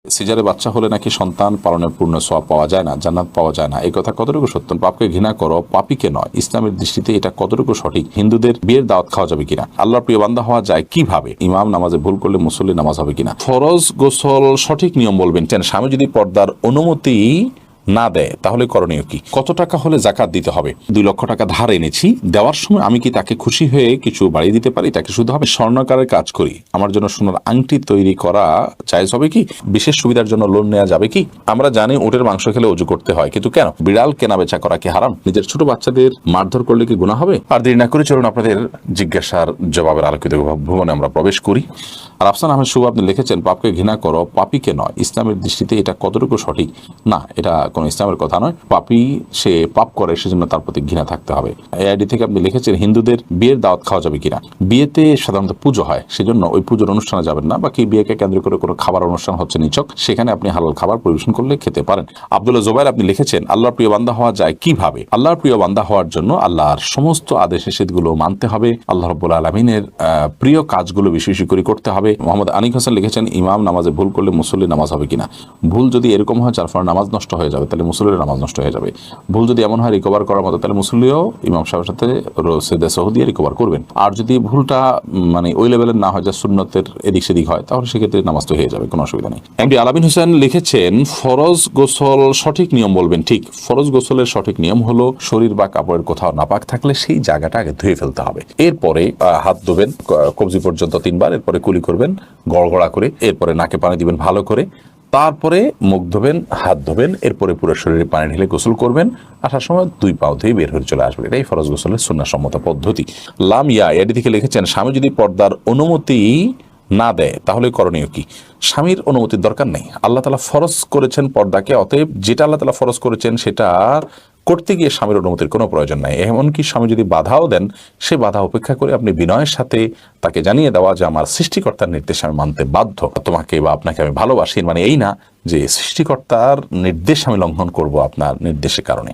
সিজারে বাচ্চা হলে নাকি সন্তান পালনের পূর্ণ সওয়াব পাওয়া যায় না, জান্নাত পাওয়া যায় না, এই কথা কতটুকু সত্য? পাপকে ঘৃণা করো, পাপীকে নয়। ইসলামের দৃষ্টিতে এটা কতটুকু সঠিক? হিন্দুদের বিয়ের দাওয়াত খাওয়া যাবে কিনা? আল্লাহর প্রিয় বান্দা হওয়া যায় কিভাবে? ইমাম নামাজে ভুল করলে মুসল্লি নামাজ হবে কিনা? ফরজ গোসল সঠিক নিয়ম বলবেন। স্বামী যদি পর্দার অনুমতি না দেয় তাহলে করণীয় কি? কত টাকা হলে জাকাত দিতে হবে? 2 লক্ষ টাকা ধার এনেছি, দেওয়ার সময় আমি কি তাকে খুশি হয়ে কিছু বাড়িয়ে দিতে পারি? তাকে শুধু হবে? স্বর্ণকারের কাজ করি, আমার জন্য সোনার আংটি তৈরি করা জায়েজ হবে কি? বিশেষ সুবিধার জন্য লোন নেওয়া যাবে কি? আমরা জানি উটের মাংস খেলে ওযু করতে হয়, কিন্তু কেন বিড়াল কেনা বেচা করা কি হারাম? নিজের ছোট বাচ্চাদের মারধর করলে কি গুনাহ হবে? আর দেরি না করে চলুন আপনাদের জিজ্ঞাসার জবাবের আলোকিত ভুবনে আমরা প্রবেশ করি। আর আফসান আহমেদ শুভ আপনি লিখেছেন, পাপকে ঘৃণা করো, পাপীকে নয়। ইসলামের দৃষ্টিতে এটা কতটুকু সঠিক? না, এটা কোনো ইসলামের কথা নয়। পাপী সে পাপ করে, সেজন্য তার প্রতি ঘৃণা থাকতে হবে। এআইডি থেকে আপনি লিখেছেন, হিন্দুদের বিয়ের দাওয়াত খাওয়া যাবে কিনা? বিয়েতে সাধারণত পুজো হয়, সেজন্য ওই পুজোর অনুষ্ঠানে যাবেন না। বাকি বিয়েকে কেন্দ্র করে কোনো খাবার অনুষ্ঠান হচ্ছে নিছক, সেখানে আপনি হালাল খাবার পরিবেশন করলে খেতে পারেন। আব্দুল্লাহ জোবাইর আপনি লিখেছেন, আল্লাহর প্রিয় বান্দা হওয়া যায় কিভাবে? আল্লাহর প্রিয় বান্দা হওয়ার জন্য আল্লাহর সমস্ত আদেশ নিষেধগুলো মানতে হবে, আল্লাহ রাব্বুল আলামিনের প্রিয় কাজগুলো বেশি বেশি করে করতে হবে। মোহাম্মদ আনিক হোসেন লিখেছেন, ইমাম নামাজে ভুল করলে মুসল্লি নামাজ হবে কিনা? ভুল যদি এরকম হয় যার ফলে নামাজ নষ্ট হয়ে যাবে, তাহলে মুসল্লির নামাজ নষ্ট হয়ে যাবে। ভুল যদি এমন হয় রিকভার করার মতো, তাহলে মুসল্লিও ইমাম সাহেবের সাথে সেদে সহদিয়ে রিকভার করবেন। আর যদি ভুলটা ওই লেভেলের না হয়, যা সুন্নতের এদিক সেদিক হয়, তাহলে সেক্ষেত্রে নামাজ তো হয়ে যাবে, কোনো অসুবিধা নেই। এমডি আলামিন হোসেন লিখেছেন, ফরজ গোসল সঠিক নিয়ম বলবেন। ঠিক, ফরজ গোসলের সঠিক নিয়ম হলো শরীর বা কাপড়ের কোথাও নাপাক থাকলে সেই জায়গাটা আগে ধুয়ে ফেলতে হবে। এরপরে হাত ধোবেন কবজি পর্যন্ত 3 বার, এরপরে কুলি করবেন গড়গড়া করে, এরপরে নাকে পানি দিবেন ভালো করে, তারপরে মুখ ধোবেন, হাত ধোবেন, এরপরে পুরো শরীরে পানি ঢেলে গোসল করবেন। আসার সময় 2 পাও ধুয়ে বের হয়ে চলে আসবেন। এটাই ফরজ গোসলের সুন্নাহসম্মত পদ্ধতি। লামিয়া এটি থেকে লিখেছেন, স্বামী যদি পর্দার অনুমতি না দেয় তাহলে করণীয় কি? স্বামীর অনুমতির দরকার নেই। আল্লাহ তাআলা ফরজ করেছেন পর্দাকে, অতএব যেটা আল্লাহ তাআলা ফরজ করেছেন সেটা করতে গিয়ে স্বামীর অনুমতির কোনো প্রয়োজন নাই। এমনকি স্বামী যদি বাধাও দেন, সে বাধা উপেক্ষা করে আপনি বিনয়ের সাথে তাকে জানিয়ে দেওয়া যে আমার সৃষ্টিকর্তার নির্দেশ আমি মানতে বাধ্য, তোমাকে বা আপনাকে আমি ভালোবাসি, মানে এই না যে সৃষ্টিকর্তার নির্দেশ আমি লঙ্ঘন করব আপনার নির্দেশের কারণে।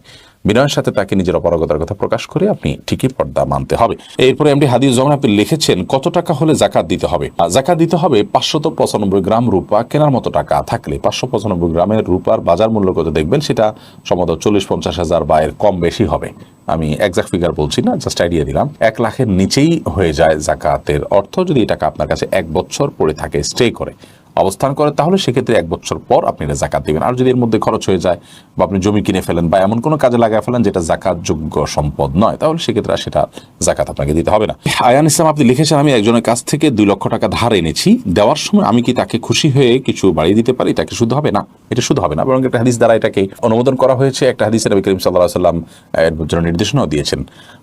বিনয়ের সাথে তাকে নিজের অপারগতার কথা প্রকাশ করে আপনি ঠিকই পর্দা মানতে হবে। এরপরে এমডি হাদিস যখন আপনি লিখেছেন, কত টাকা হলে জাকাত দিতে হবে? জাকাত দিতে হবে 595 গ্রাম রূপা কেনার মতো টাকা থাকলে। 595 গ্রামের রূপার বাজার মূল্য কত দেখবেন, সেটা সম্ভবত 40-50 হাজার বা এর কম বেশি হবে। আমি এক্সাক্ট ফিগার বলছি না, জাস্ট আইডিয়া দিলাম। 1 লাখের নিচেই হয়ে যায় জাকাতের অর্থ যদি এই টাকা আপনার কাছে 1 বছর পড়ে থাকে, স্টে করে অবস্থান করে, তাহলে সেক্ষেত্রে 1 বছর পর আপনি এটা জাকাত দিবেন। আর যদি এর মধ্যে খরচ হয়ে যায় বা আপনি জমি কিনে ফেলেন বা এমন কোনো কাজে লাগায় ফেলেন যেটা জাকাত যোগ্য সম্পদ নয়, তাহলে সেক্ষেত্রে সেটা জাকাত আপনাকে দিতে হবে না। আয়ান ইসলাম আপনি লিখেছেন, আমি একজনের কাছ থেকে 2 লক্ষ টাকা ধার এনেছি, দেওয়ার সময় আমি কি তাকে খুশি হয়ে কিছু বাড়িয়ে দিতে পারি? তাকে শুধু হবে না, এটা শুধু হবে না, বরং একটা হাদিস দ্বারা এটাকে অনুমোদন করা হয়েছে। একটা হাদিসে নবী করিম সাল্লাল্লাহু আলাইহি ওয়াসাল্লাম এর জন্য নির্দেশনাও দিয়েছেন,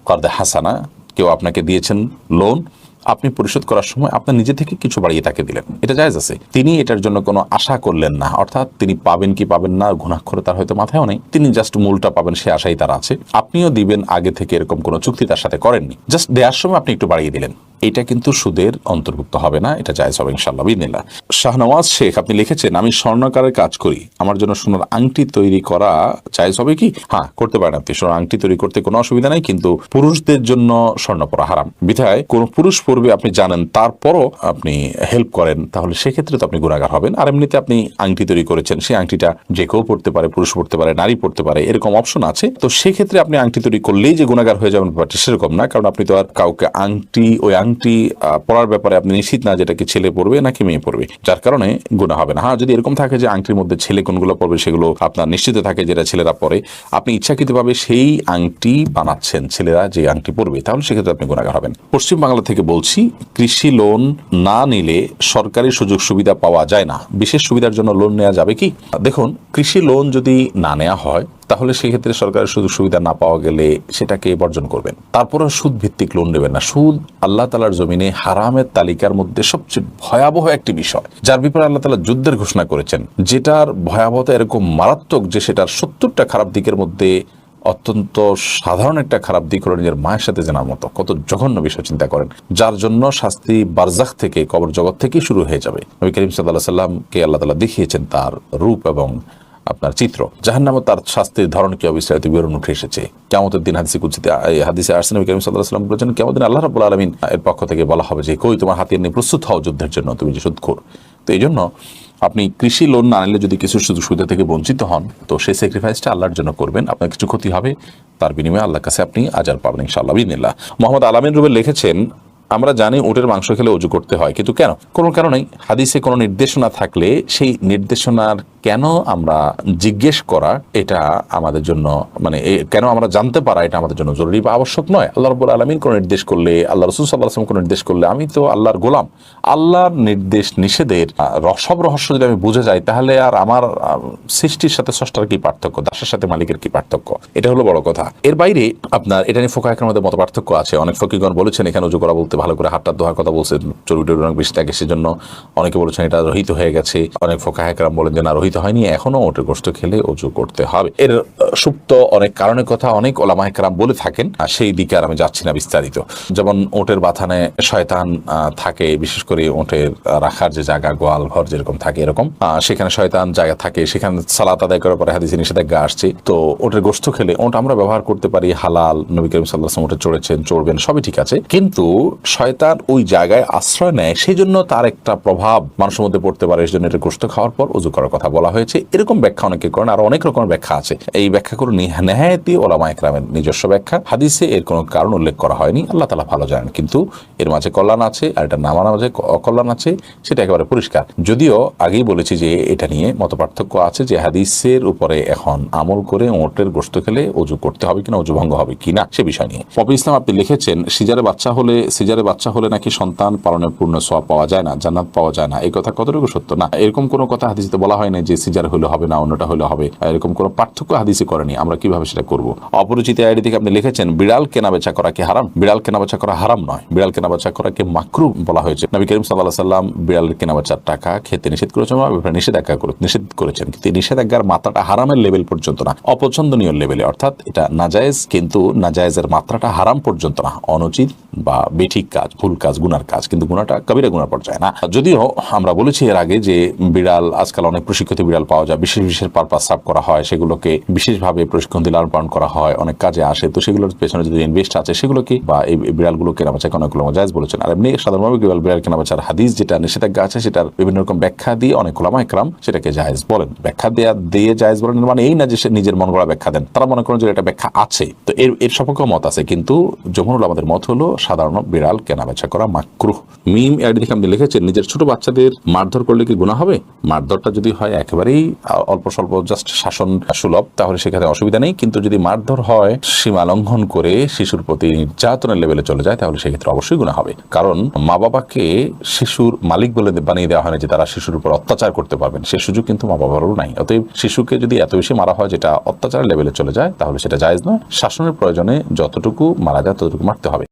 কর্দে হাসানা, কেউ আপনাকে দিয়েছেন লোন, আপনি পরিশোধ করার সময় আপনার নিজে থেকে কিছু বাড়িয়ে তাকে দিলেন, এটা জায়েজ আছে। তিনি এটার জন্য কোনো আশা করলেন না, অর্থাৎ তিনি পাবেন কি পাবেন না গুনাহখোর তার হয়তো মাথায়ও নেই, তিনি জাস্ট মূলটা পাবেন সে আশাই তার আছে। আপনিও দিবেন আগে থেকে এরকম কোনো চুক্তি তার সাথে করেননি, জাস্ট দেওয়ার সময় আপনি একটু বাড়িয়ে দিলেন, এটা কিন্তু সুদের অন্তর্ভুক্ত হবে না, এটা জায়েজ হবে ইনশাআল্লাহ বিইذনিল্লাহ। শাহনওয়াজ শেখ আপনি লিখেছেন, আমি স্বর্ণকারের কাজ করি, আমার জন্য সোনার আংটি তৈরি করা জায়েজ হবে কি? হ্যাঁ, করতে পারেন আপনি। সোনার আংটি তৈরি করতে কোনো অসুবিধা নাই, কিন্তু পুরুষদের জন্য স্বর্ণ পরা হারাম বিধায় কোন পুরুষ পরবে আপনি জানেন, তারপরও আপনি হেল্প করেন, তাহলে সেক্ষেত্রে তো আপনি গুনাহগার হবেন। আর এমনিতে আপনি আংটি তৈরি করেছেন, সেই আংটিটা যে কেউ পড়তে পারে, পুরুষ পড়তে পারে, নারী পড়তে পারে, এরকম অপশন আছে। তো সেক্ষেত্রে আপনি আংটি তৈরি করলেই যে গুনাহগার হয়ে যাবেন ব্যাপারটা সেরকম না, কারণ আপনি তো আর কাউকে ওই আংটি পড়ার ব্যাপারে আপনি নিশ্চিত না যেটা কি ছেলে পড়বে নাকি মেয়ে পড়বে, যার কারণে গুনাহ হবে না। হ্যাঁ, যদি এরকম থাকে যে আংটির মধ্যে ছেলে কোনগুলো পড়বে সেগুলো আপনার নিশ্চিত থাকে যেটা ছেলেরা পড়ে, আপনি ইচ্ছাকৃতভাবে সেই আংটি বানাচ্ছেন ছেলেরা যে আংটি পড়বে, তাহলে সেক্ষেত্রে আপনি গুনাহগার হবেন। পশ্চিম বাংলা থেকে বলছি, কৃষি লোন না নিলে সরকারি সুযোগ সুবিধা পাওয়া যায় না, বিশেষ সুবিধার জন্য লোন নেওয়া যাবে কি? দেখুন, কৃষি লোন যদি না নেওয়া হয় তাহলে সেক্ষেত্রে সরকারের সুযোগ সুবিধা না পাওয়া গেলে সেটাকে বর্জন করবেন। তারপরে সুদ ভিত্তিক লোন নেবেন না। সুদ আল্লাহ তাআলার জমিনে হারামের তালিকার মধ্যে সবচেয়ে ভয়াবহ একটি বিষয়, যার ব্যাপারে আল্লাহ তাআলা যুদ্ধের ঘোষণা করেছেন, যেটার ভয়াবহতা এরকম মারাত্মক যে সেটার 70টা খারাপ দিকের মধ্যে অত্যন্ত সাধারণ একটা খারাপ দিক হলো নিজের মায়ের সাথে জানার মতো। কত জঘন্য বিষয় চিন্তা করেন, যার জন্য শাস্তি বারজাখ থেকে, কবর জগৎ থেকেই শুরু হয়ে যাবে। নবী করিম সাল্লাল্লাহু আলাইহি ওয়াসাল্লামকে আল্লাহ তাআলা দেখিয়েছেন তার রূপ এবং আপনার চিত্র। জাহান্নামে তার শাস্তির ধরন কি বিস্তারিত বিবরণ উঠে এসেছে। কিয়ামতের দিন হাদিসে কুদসিতে হাদিসে আসছে, নবী করিম সাল্লাল্লাহু আলাইহি ওয়াসাল্লাম বলেছেন, কিয়ামতের দিন আল্লাহ রাব্বুল আলামিন এর পক্ষ থেকে বলা হবে যে, কই তোমার হাতিয়ার নিয়ে প্রস্তুত হও যুদ্ধের জন্য, তুমি যে সুদখোর। তো এই জন্য আপনি কৃষি লোন না নিলে যদি কিছু সুযোগ সুবিধা থেকে বঞ্চিত হন, তো সেই স্যাক্রিফাইসটা আল্লাহর জন্য করবেন। আপনার কিছু ক্ষতি হবে, তার বিনিময়ে আল্লাহর কাছে আপনি আজার পাবেন ইনশাআল্লাহ বিদিনিল্লাহ। মোহাম্মদ আলামিন রুবেল লিখেছেন, আমরা জানি উটের মাংস খেলে অজু করতে হয়, কিন্তু কেন? কোনো কারণেই হাদিসে কোনো নির্দেশনা থাকলে সেই নির্দেশনার কেন আমরা জিজ্ঞেস করা, এটা আমাদের জন্য মানে কেন আমরা জানতে পারা, এটা আমাদের জন্য জরুরি বা আবশ্যক নয়। আল্লাহ রাব্বুল আলামিন কোনো নির্দেশ করলে, আল্লাহ রাসূল সাল্লাল্লাহু আলাইহি ওয়াসাল্লাম কোনো নির্দেশ করলে, আমি তো আল্লাহর গোলাম, আল্লাহর নির্দেশ নিষেধের সব রহস্য যদি আমি বুঝে যাই, তাহলে আর আমার সৃষ্টির সাথে স্রষ্টার কি পার্থক্য, দাসের সাথে মালিকের কি পার্থক্য? এটা হলো বড় কথা। এর বাইরে আপনার এটা নিয়ে ফুকাহাদের মধ্যে মত পার্থক্য আছে। অনেক ফকিহগণ বলেছেন এখানে উজু করা বলতে ভালো করে হাতটা ধোয়ার কথা বলছেন, চর্বি অনেক বেশি থাকে সেজন্য। অনেকে বলেছেন এটা রহিত হয়ে গেছে, অনেক ফুকাহায়ে বলেন যে না, রহিত হয়নি, এখনো ওটের গোশত খেলে অজু করতে হবে। এর সুপ্ত অনেক কারণের কথা অনেক ওলামায়ে কেরাম বলে থাকেন, আর সেই দিকে আর আমি যাচ্ছি না বিস্তারিত। যেমন ওটের বাথানে শয়তান থাকে, বিশেষ করে ওটের রাখার যে জায়গা, গোয়াল ঘর যেরকম থাকে এরকম, সেখানে শয়তান জায়গা থাকে, সেখানে সালাত আদায় করার পরে হাদিসে নিষেধাজ্ঞা আসছে। তো ওটের গোশত খেলে ওট আমরা ব্যবহার করতে পারি, হালাল, নবী করিম সাল্লাল্লাহু আলাইহি ওয়াসাল্লাম ওটে চড়েছেন, চড়বেন, সবই ঠিক আছে। কিন্তু শয়তান ওই জায়গায় আশ্রয় নেয়, সেই জন্য তার একটা প্রভাব মানুষের মধ্যে পড়তে পারে, এই জন্য এটা গোশত খাওয়ার পর ওযু করার কথা বলা হয়েছে। এরকম ব্যাখ্যা অনেকে করেন, আর অনেক রকমের ব্যাখ্যা আছে। এই ব্যাখ্যাগুলো নেহায়েতি ওলামায়ে কেরামের নিজস্ব ব্যাখ্যা, হাদিসে এর কোনো কারণ উল্লেখ করা হয়নি, আল্লাহ তাআলা ভালো জানেন। কিন্তু এর মাঝে কল্যাণ আছে, আর এটা না মানার মাঝে অকল্যাণ আছে, সেটা একেবারে পরিষ্কার। যদিও আগেই বলেছি যে এটা নিয়ে মতপার্থক্য আছে, যে হাদিসের উপরে এখন আমল করে ওটের গোশত খেলে ওযু করতে হবে কিনা, ওযু ভঙ্গ হবে কিনা, সে বিষয় নিয়ে পপি ইসলাম আপনি লিখেছেন, সিজারে বাচ্চা হলে নাকি সন্তান পালনের পূর্ণ সওয়াব পাওয়া যায় না, জান্নাত পাওয়া যায় না, এই কথা কতটুকু সত্য? না, এরকম কোনো কথা হাদিসে বলা হয় না যে সিজার হলে হবে না, অন্যটা হলে হবে, এরকম কোনো পার্থক্য হাদিসে করেনি। আমরা কিভাবে সেটা করব? অপরিচিত আইডি থেকে আপনি লিখেছেন, বিড়াল কেনাবেচা করা কি হারাম? বিড়াল কেনাবেচা করা হারাম নয়, বিড়াল কেনাবেচা করাকে মাকরুহ বলা হয়েছে। নবী করিম সাল্লাল্লাহু আলাইহি ওয়াসাল্লাম বিড়ালের কেনাবেচার টাকা খেতে নিষেধ করেছেন, নিষেধ করেছেন, কিন্তু নিষেধাজ্ঞার মাত্রাটা হারামের লেভেল পর্যন্ত না, অপছন্দনীয় লেভেলে, অর্থাৎ এটা নাজায়েজ, কিন্তু নাজায়েজের মাত্রাটা হারাম পর্যন্ত না, অনুচিত বা বেঠিক কাজ, ভুল কাজ, গুনার কাজ, কিন্তু গুনাটা কবিরা গুনার পর্যায়ে না। যদিও আমরা বলেছি এর আগে যে বিড়াল আজকাল অনেক প্রশিক্ষিত বিড়াল পাওয়া যায়, বিশেষ পারপাস সার্ভ করা হয়, সেগুলোকে বিশেষভাবে প্রশিক্ষণ দিয়ে লালন পালন করা হয়, অনেক কাজে আসে। তো সেগুলোর পেছনে যদি ইনভেস্ট আছে, সেগুলোকে বা এই বিড়ালগুলো কেনাবেচা অনেকগুলো জায়েজ বলেছেন। আর এমনি সাধারণভাবে বিড়াল কেনাবেচার হাদিস যেটা নিষেধাজ্ঞা আছে, সেটার বিভিন্ন রকম ব্যাখ্যা দিয়ে অনেক ওলামায়ে কেরাম সেটাকে জায়েজ বলেন। ব্যাখ্যা দিয়ে জায়েজ বলেন মানে এই না যে সে নিজের মন গড়া ব্যাখ্যা দেন, তারা মনে করেন যে এটা ব্যাখ্যা আছে। তো এর সপক্ষে মত আছে, কিন্তু জমহুর আমাদের মত হলো সাধারণ বিড়াল কেনাবেচা করা মাকরুহ। মিম আইডি থেকে আপনি লিখেছেন, নিজের ছোট বাচ্চাদের মারধর করলে কি গুনাহ হবে? মারধরটা যদি হয় একেবারেই অল্প স্বল্প জাস্ট শাসন সুলভ, তাহলে সেখানে অসুবিধা নেই। কিন্তু যদি মারধর হয় সীমা লঙ্ঘন করে শিশুর প্রতি নির্যাতনের লেভেলে চলে যায়, তাহলে সেক্ষেত্রে অবশ্যই গুনাহ হবে। কারণ মা বাবাকে শিশুর মালিক বলে বানিয়ে দেওয়া হয় না যে তারা শিশুর উপর অত্যাচার করতে পারবেন, সে সুযোগ কিন্তু মা বাবারও নাই। অতএব শিশুকে যদি এত বেশি মারা হয় যেটা অত্যাচারের লেভেলে চলে যায়, তাহলে সেটা জায়েজ নয়। শাসনের প্রয়োজনে যতটুকু মারা যায় ততটুকু মারতে হবে।